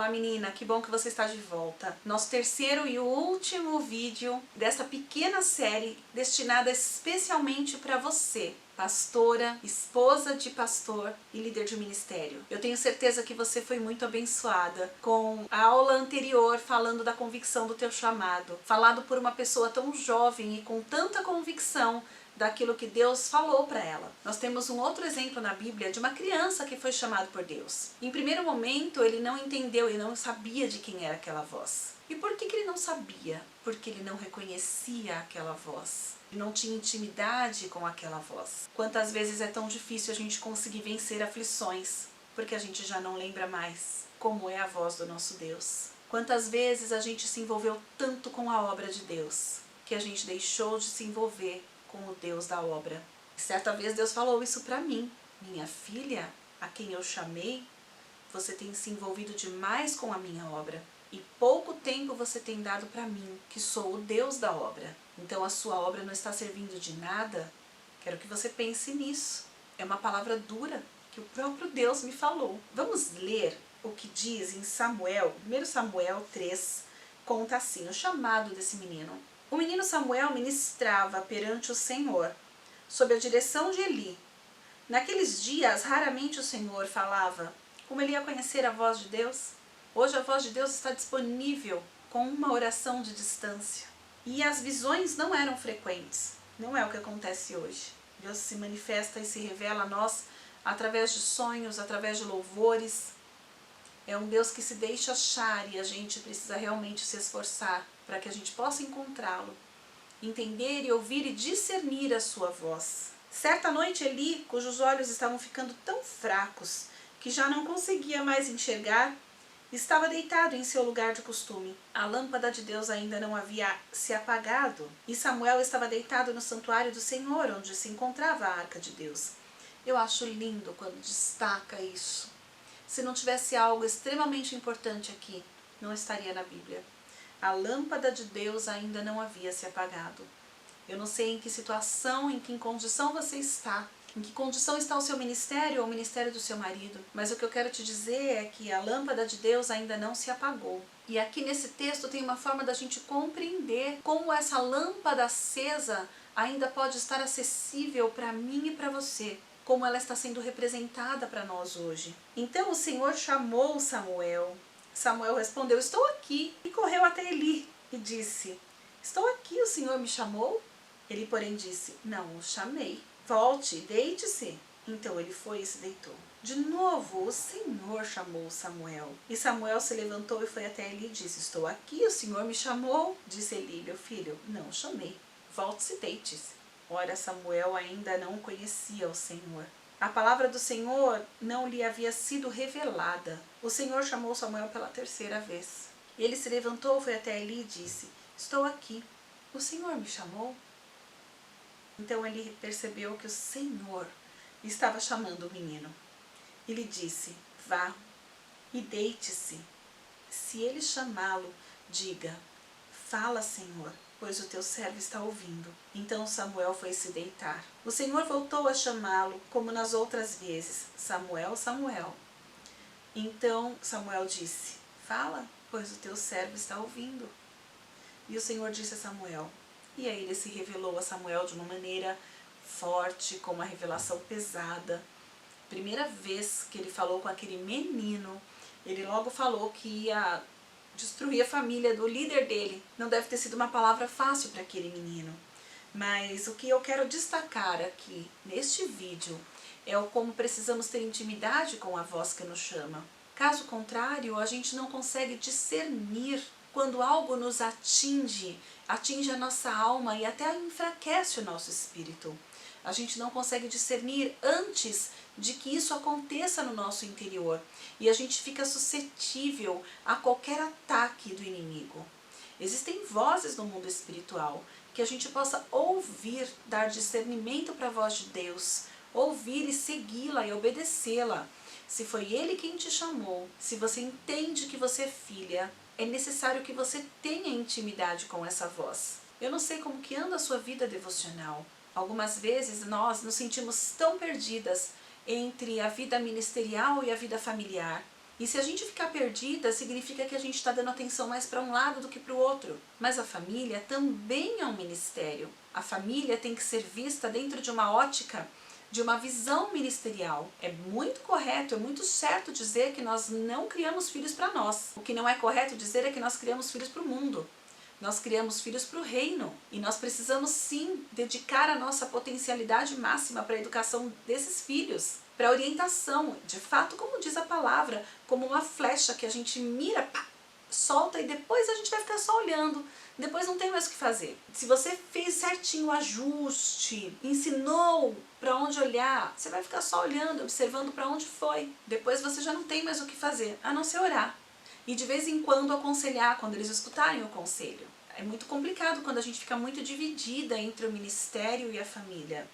Olá menina, que bom que você está de volta. Nosso terceiro e último vídeo dessa pequena série destinada especialmente para você, pastora, esposa de pastor e líder de ministério. Eu tenho certeza que você foi muito abençoada com a aula anterior falando da convicção do teu chamado, falado por uma pessoa tão jovem e com tanta convicção daquilo que Deus falou para ela. Nós temos um outro exemplo na Bíblia de uma criança que foi chamada por Deus. Em primeiro momento ele não entendeu, ele não sabia de quem era aquela voz. E por que ele não sabia? Porque ele não reconhecia aquela voz. Ele não tinha intimidade com aquela voz. Quantas vezes é tão difícil a gente conseguir vencer aflições, porque a gente já não lembra mais como é a voz do nosso Deus. Quantas vezes a gente se envolveu tanto com a obra de Deus, que a gente deixou de se envolver com o Deus da obra. Certa vez Deus falou isso para mim: minha filha, a quem eu chamei, você tem se envolvido demais com a minha obra e pouco tempo você tem dado para mim, que sou o Deus da obra. Então a sua obra não está servindo de nada. Quero que você pense nisso. É uma palavra dura que o próprio Deus me falou. Vamos ler o que diz em Samuel, 1 Samuel 3, conta assim, o chamado desse menino. O menino Samuel ministrava perante o Senhor, sob a direção de Eli. Naqueles dias, raramente o Senhor falava. Como ele ia conhecer a voz de Deus? Hoje a voz de Deus está disponível com uma oração de distância. E as visões não eram frequentes. Não é o que acontece hoje. Deus se manifesta e se revela a nós através de sonhos, através de louvores. É um Deus que se deixa achar e a gente precisa realmente se esforçar para que a gente possa encontrá-lo, entender e ouvir e discernir a sua voz. Certa noite Eli, cujos olhos estavam ficando tão fracos que já não conseguia mais enxergar, estava deitado em seu lugar de costume. A lâmpada de Deus ainda não havia se apagado e Samuel estava deitado no santuário do Senhor, onde se encontrava a arca de Deus. Eu acho lindo quando destaca isso. Se não tivesse algo extremamente importante aqui, não estaria na Bíblia. A lâmpada de Deus ainda não havia se apagado. Eu não sei em que situação, em que condição você está, em que condição está o seu ministério ou o ministério do seu marido, mas o que eu quero te dizer é que a lâmpada de Deus ainda não se apagou. E aqui nesse texto tem uma forma da gente compreender como essa lâmpada acesa ainda pode estar acessível para mim e para você, como ela está sendo representada para nós hoje. Então o Senhor chamou Samuel. Samuel respondeu, estou aqui, e correu até Eli e disse, estou aqui, o Senhor me chamou? Ele, porém, disse, não o chamei. Volte, deite-se. Então ele foi e se deitou. De novo, o Senhor chamou Samuel. E Samuel se levantou e foi até Eli e disse, estou aqui, o Senhor me chamou? Disse Eli, meu filho, não o chamei. Volte-se, deite-se. Ora, Samuel ainda não conhecia o Senhor. A palavra do Senhor não lhe havia sido revelada. O Senhor chamou Samuel pela terceira vez. Ele se levantou, foi até Eli e disse, estou aqui, o Senhor me chamou? Então ele percebeu que o Senhor estava chamando o menino. Ele disse, vá e deite-se. Se ele chamá-lo, diga, fala, Senhor, pois o teu servo está ouvindo. Então Samuel foi se deitar. O Senhor voltou a chamá-lo, como nas outras vezes, Samuel, Samuel. Então Samuel disse, fala, pois o teu servo está ouvindo. E o Senhor disse a Samuel, e aí ele se revelou a Samuel de uma maneira forte, com uma revelação pesada. Primeira vez que ele falou com aquele menino, ele logo falou que ia destruir a família do líder dele. Não deve ter sido uma palavra fácil para aquele menino. Mas o que eu quero destacar aqui, neste vídeo, é o como precisamos ter intimidade com a voz que nos chama. Caso contrário, a gente não consegue discernir quando algo nos atinge a nossa alma e até enfraquece o nosso espírito. A gente não consegue discernir antes de que isso aconteça no nosso interior e a gente fica suscetível a qualquer ataque do inimigo. Existem vozes no mundo espiritual que a gente possa ouvir, dar discernimento para a voz de Deus, ouvir e segui-la e obedecê-la. Se foi Ele quem te chamou, se você entende que você é filha, é necessário que você tenha intimidade com essa voz. Eu não sei como que anda a sua vida devocional. Algumas vezes nós nos sentimos tão perdidas entre a vida ministerial e a vida familiar. E se a gente ficar perdida, significa que a gente está dando atenção mais para um lado do que para o outro. Mas a família também é um ministério. A família tem que ser vista dentro de uma ótica, de uma visão ministerial. É muito correto, é muito certo dizer que nós não criamos filhos para nós. O que não é correto dizer é que nós criamos filhos para o mundo. Nós criamos filhos para o reino. E nós precisamos sim dedicar a nossa potencialidade máxima para a educação desses filhos, para a orientação, de fato, como diz a palavra, como uma flecha que a gente mira, pá, solta e depois a gente vai ficar só olhando. Depois não tem mais o que fazer. Se você fez certinho o ajuste, ensinou para onde olhar, você vai ficar só olhando, observando para onde foi. Depois você já não tem mais o que fazer, a não ser orar. E de vez em quando aconselhar, quando eles escutarem o conselho. É muito complicado quando a gente fica muito dividida entre o ministério e a família.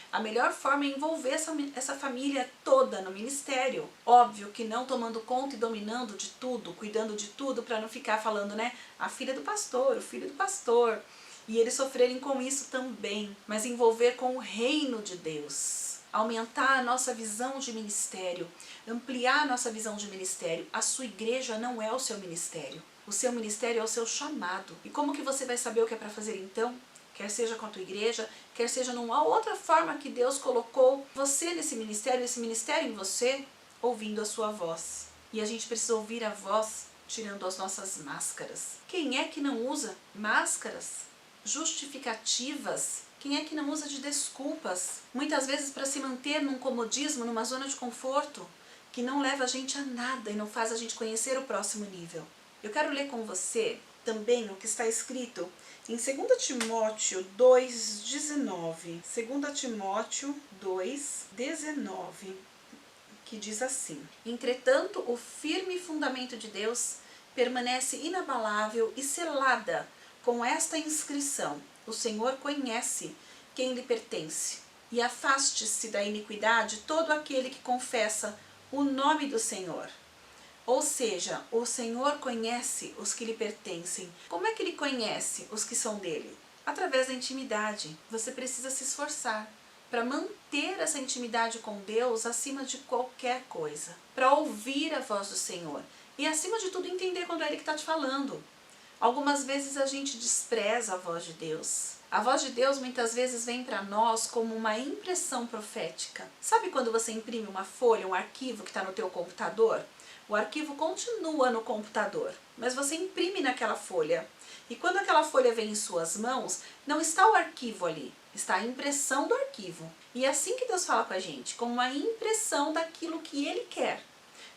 A melhor forma é envolver essa família toda no ministério. Óbvio que não tomando conta e dominando de tudo, cuidando de tudo, para não ficar falando, né, a filha do pastor, o filho do pastor, e eles sofrerem com isso também. Mas envolver com o reino de Deus. Aumentar a nossa visão de ministério, ampliar a nossa visão de ministério. A sua igreja não é o seu ministério. O seu ministério é o seu chamado. E como que você vai saber o que é para fazer então? Quer seja com a tua igreja, quer seja numa outra forma que Deus colocou você nesse ministério em você, ouvindo a sua voz. E a gente precisa ouvir a voz tirando as nossas máscaras. Quem é que não usa máscaras, justificativas? Quem é que não usa de desculpas? Muitas vezes para se manter num comodismo, numa zona de conforto, que não leva a gente a nada e não faz a gente conhecer o próximo nível. Eu quero ler com você também o que está escrito em 2 Timóteo 2,19. 2 Timóteo 2,19, que diz assim: Entretanto, o firme fundamento de Deus permanece inabalável e selada com esta inscrição: o Senhor conhece quem lhe pertence. E afaste-se da iniquidade todo aquele que confessa o nome do Senhor. Ou seja, o Senhor conhece os que lhe pertencem. Como é que ele conhece os que são dele? Através da intimidade. Você precisa se esforçar para manter essa intimidade com Deus acima de qualquer coisa. Para ouvir a voz do Senhor. E acima de tudo entender quando é ele que está te falando. Algumas vezes a gente despreza a voz de Deus. A voz de Deus muitas vezes vem para nós como uma impressão profética. Sabe quando você imprime uma folha, um arquivo que está no teu computador? O arquivo continua no computador, mas você imprime naquela folha. E quando aquela folha vem em suas mãos, não está o arquivo ali, está a impressão do arquivo. E é assim que Deus fala com a gente, como uma impressão daquilo que Ele quer,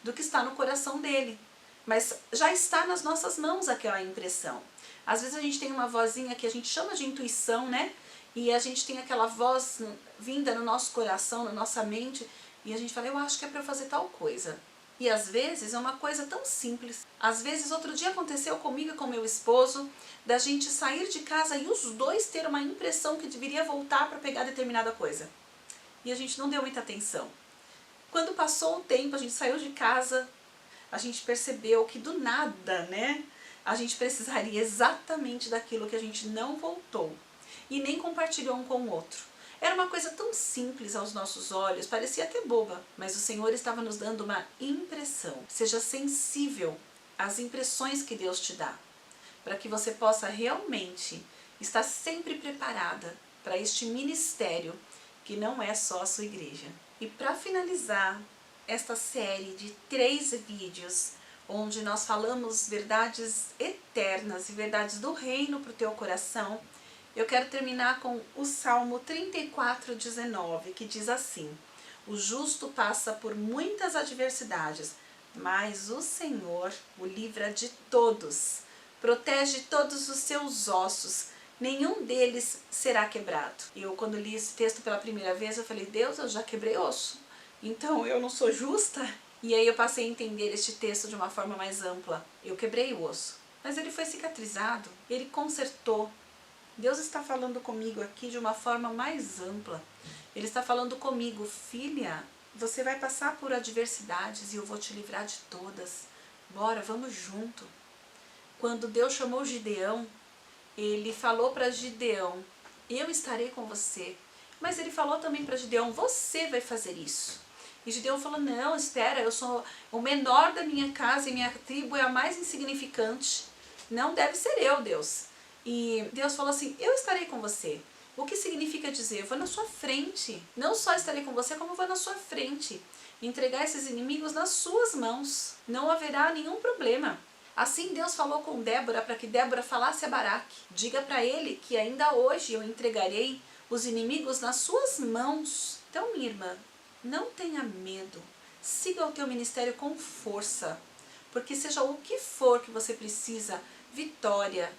do que está no coração dele. Mas já está nas nossas mãos aquela impressão. Às vezes a gente tem uma vozinha que a gente chama de intuição, né? E a gente tem aquela voz vinda no nosso coração, na nossa mente, e a gente fala, eu acho que é para fazer tal coisa. E às vezes é uma coisa tão simples. Às vezes, outro dia aconteceu comigo e com meu esposo, da gente sair de casa e os dois ter uma impressão que deveria voltar para pegar determinada coisa. E a gente não deu muita atenção. Quando passou o tempo, a gente saiu de casa, a gente percebeu que do nada, né, a gente precisaria exatamente daquilo que a gente não voltou e nem compartilhou um com o outro. Era uma coisa tão simples aos nossos olhos, parecia até boba, mas o Senhor estava nos dando uma impressão. Seja sensível às impressões que Deus te dá, para que você possa realmente estar sempre preparada para este ministério que não é só a sua igreja. E para finalizar esta série de 3 vídeos, onde nós falamos verdades eternas e verdades do reino para o teu coração, eu quero terminar com o Salmo 34:19, que diz assim: o justo passa por muitas adversidades, mas o Senhor o livra de todos, protege todos os seus ossos, nenhum deles será quebrado. Eu, quando li esse texto pela primeira vez, eu falei, Deus, eu já quebrei osso, então eu não sou justa? E aí eu passei a entender este texto de uma forma mais ampla. Eu quebrei o osso, mas ele foi cicatrizado, ele consertou. Deus está falando comigo aqui de uma forma mais ampla. Ele está falando comigo, filha, você vai passar por adversidades e eu vou te livrar de todas. Bora, vamos junto. Quando Deus chamou Gideão, ele falou para Gideão, eu estarei com você. Mas ele falou também para Gideão, você vai fazer isso. E Gideão falou, não, espera, eu sou o menor da minha casa e minha tribo é a mais insignificante. Não deve ser eu, Deus. E Deus falou assim, eu estarei com você. O que significa dizer, eu vou na sua frente. Não só estarei com você, como eu vou na sua frente. Entregar esses inimigos nas suas mãos. Não haverá nenhum problema. Assim Deus falou com Débora para que Débora falasse a Baraque. Diga para ele que ainda hoje eu entregarei os inimigos nas suas mãos. Então, minha irmã, não tenha medo. Siga o teu ministério com força. Porque seja o que for que você precisa, vitória,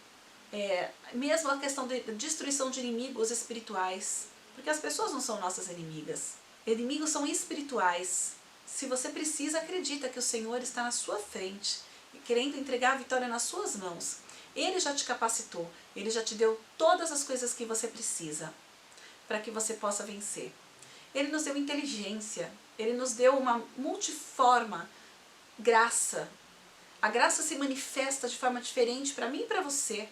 mesmo a questão de destruição de inimigos espirituais. Porque as pessoas não são nossas inimigas. Inimigos são espirituais. Se você precisa, acredita que o Senhor está na sua frente, querendo entregar a vitória nas suas mãos. Ele já te capacitou, Ele já te deu todas as coisas que você precisa para que você possa vencer. Ele nos deu inteligência, Ele nos deu uma multiforme graça. A graça se manifesta de forma diferente para mim e para você,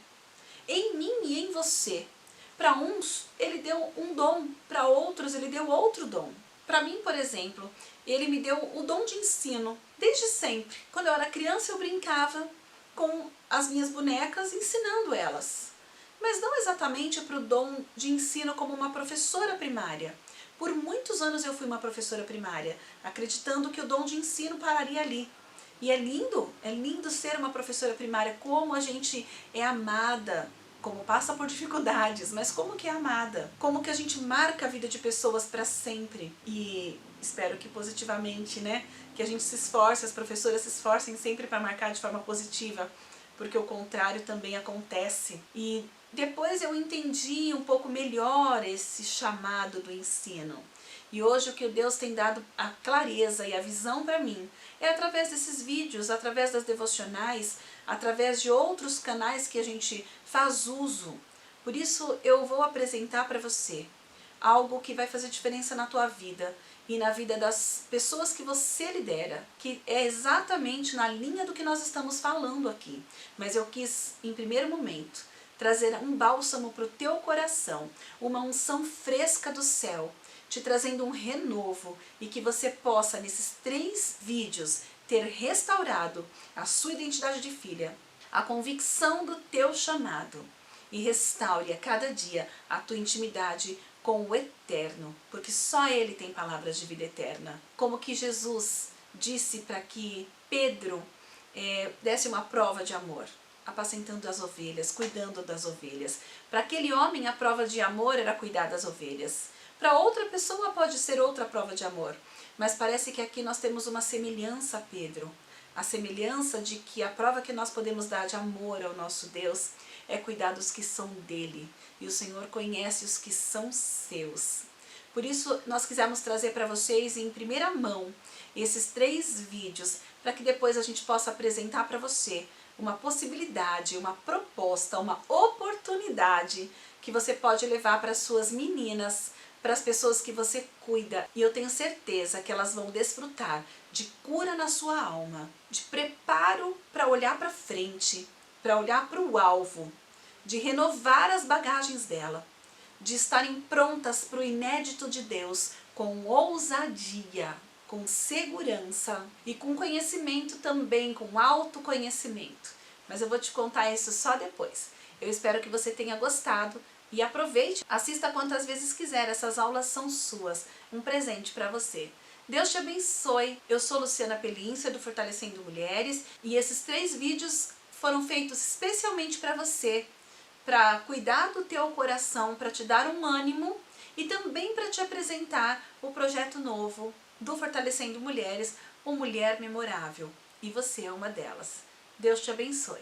em mim e em você. Para uns, Ele deu um dom, para outros, Ele deu outro dom. Para mim, por exemplo, Ele me deu o dom de ensino, desde sempre. Quando eu era criança, eu brincava com as minhas bonecas, ensinando elas. Mas não exatamente para o dom de ensino como uma professora primária. Por muitos anos eu fui uma professora primária, acreditando que o dom de ensino pararia ali. E é lindo ser uma professora primária, como a gente é amada, como passa por dificuldades, mas como que é amada, como que a gente marca a vida de pessoas para sempre. E espero que positivamente, né, que a gente se esforce, as professoras se esforcem sempre para marcar de forma positiva, porque o contrário também acontece. E depois eu entendi um pouco melhor esse chamado do ensino. E hoje o que Deus tem dado a clareza e a visão para mim é através desses vídeos, através das devocionais, através de outros canais que a gente faz uso. Por isso eu vou apresentar para você algo que vai fazer diferença na tua vida e na vida das pessoas que você lidera, que é exatamente na linha do que nós estamos falando aqui. Mas eu quis, em primeiro momento, trazer um bálsamo para o teu coração, uma unção fresca do céu, te trazendo um renovo e que você possa, nesses 3 vídeos, ter restaurado a sua identidade de filha, a convicção do teu chamado e restaure a cada dia a tua intimidade com o Eterno, porque só Ele tem palavras de vida eterna. Como que Jesus disse para que Pedro desse uma prova de amor, apacentando as ovelhas, cuidando das ovelhas. Para aquele homem a prova de amor era cuidar das ovelhas. Para outra pessoa pode ser outra prova de amor, mas parece que aqui nós temos uma semelhança, Pedro. A semelhança de que a prova que nós podemos dar de amor ao nosso Deus é cuidar dos que são dele. E o Senhor conhece os que são seus. Por isso nós quisemos trazer para vocês em primeira mão esses 3 vídeos, para que depois a gente possa apresentar para você uma possibilidade, uma proposta, uma oportunidade que você pode levar para as suas meninas, para as pessoas que você cuida. E eu tenho certeza que elas vão desfrutar de cura na sua alma, de preparo para olhar para frente, para olhar para o alvo, de renovar as bagagens dela, de estarem prontas para o inédito de Deus com ousadia, com segurança e com conhecimento também, com autoconhecimento. Mas eu vou te contar isso só depois. Eu espero que você tenha gostado. E aproveite, assista quantas vezes quiser, essas aulas são suas, um presente para você. Deus te abençoe. Eu sou Luciana Pelíncia, do Fortalecendo Mulheres, e esses 3 vídeos foram feitos especialmente para você, para cuidar do teu coração, para te dar um ânimo e também para te apresentar o projeto novo do Fortalecendo Mulheres, o Mulher Memorável. E você é uma delas. Deus te abençoe.